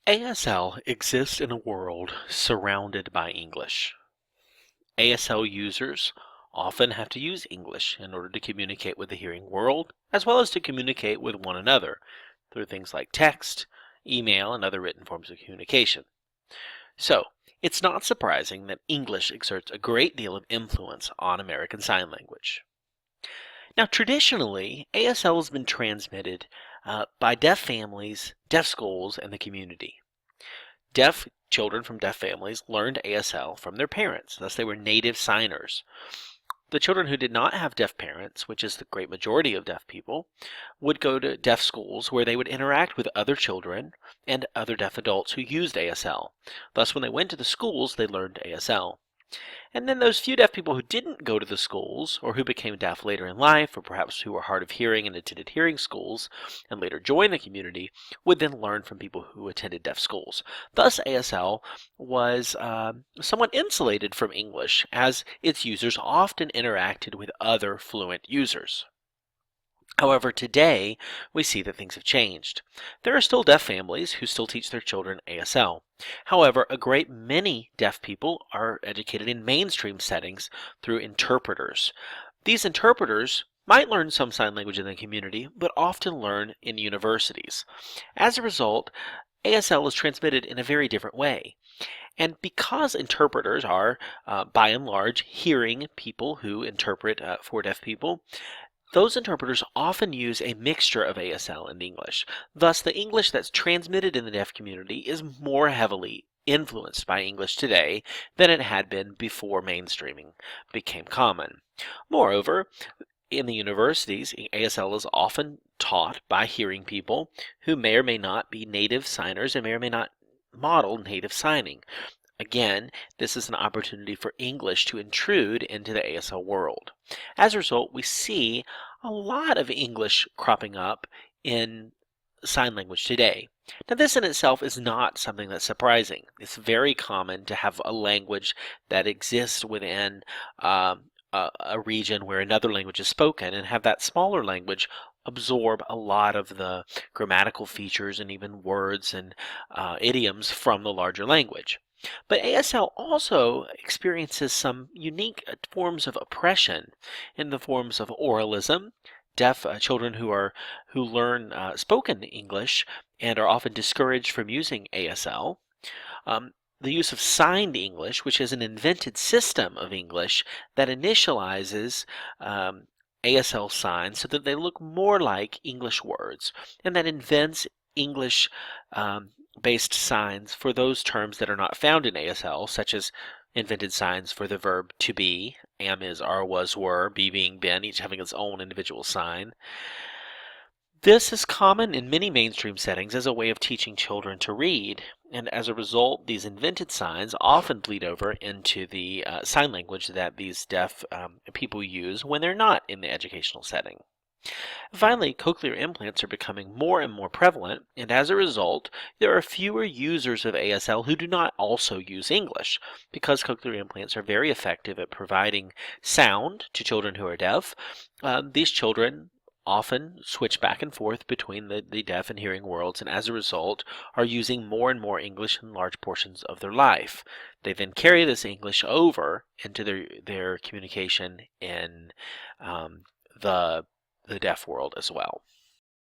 ASL exists in a world surrounded by English. ASL users often have to use English in order to communicate with the hearing world, as well as to communicate with one another through things like text, email, and other written forms of communication. So, it's not surprising that English exerts a great deal of influence on American Sign Language. Now, traditionally, ASL has been transmitted by deaf families, deaf schools, and the community. Deaf children from deaf families learned ASL from their parents, thus they were native signers. The children who did not have deaf parents, which is the great majority of deaf people, would go to deaf schools where they would interact with other children and other deaf adults who used ASL. Thus, when they went to the schools, they learned ASL. And then those few deaf people who didn't go to the schools, or who became deaf later in life, or perhaps who were hard of hearing and attended hearing schools, and later joined the community, would then learn from people who attended deaf schools. Thus, ASL was somewhat insulated from English, as its users often interacted with other fluent users. However, today, we see that things have changed. There are still deaf families who still teach their children ASL. However, a great many deaf people are educated in mainstream settings through interpreters. These interpreters might learn some sign language in the community, but often learn in universities. As a result, ASL is transmitted in a very different way. And because interpreters are, by and large, hearing people who interpret for deaf people, those interpreters often use a mixture of ASL and English. Thus, the English that's transmitted in the deaf community is more heavily influenced by English today than it had been before mainstreaming became common. Moreover, in the universities, ASL is often taught by hearing people who may or may not be native signers and may or may not model native signing. Again, this is an opportunity for English to intrude into the ASL world. As a result, we see a lot of English cropping up in sign language today. Now, this in itself is not something that's surprising. It's very common to have a language that exists within a region where another language is spoken and have that smaller language absorb a lot of the grammatical features and even words and idioms from the larger language. But ASL also experiences some unique forms of oppression in the forms of oralism. Deaf children who learn spoken English and are often discouraged from using ASL. The use of signed English, which is an invented system of English that initializes ASL signs so that they look more like English words, and that invents English based signs for those terms that are not found in ASL, such as invented signs for the verb to be, am, is, are, was, were, be, being, been, each having its own individual sign. This is common in many mainstream settings as a way of teaching children to read, and as a result, these invented signs often bleed over into the sign language that these deaf people use when they're not in the educational setting. Finally, cochlear implants are becoming more and more prevalent, and as a result, there are fewer users of ASL who do not also use English, because cochlear implants are very effective at providing sound to children who are deaf. These children often switch back and forth between the deaf and hearing worlds, and as a result are using more and more English in large portions of their life. They then carry this English over into their communication in the deaf world as well.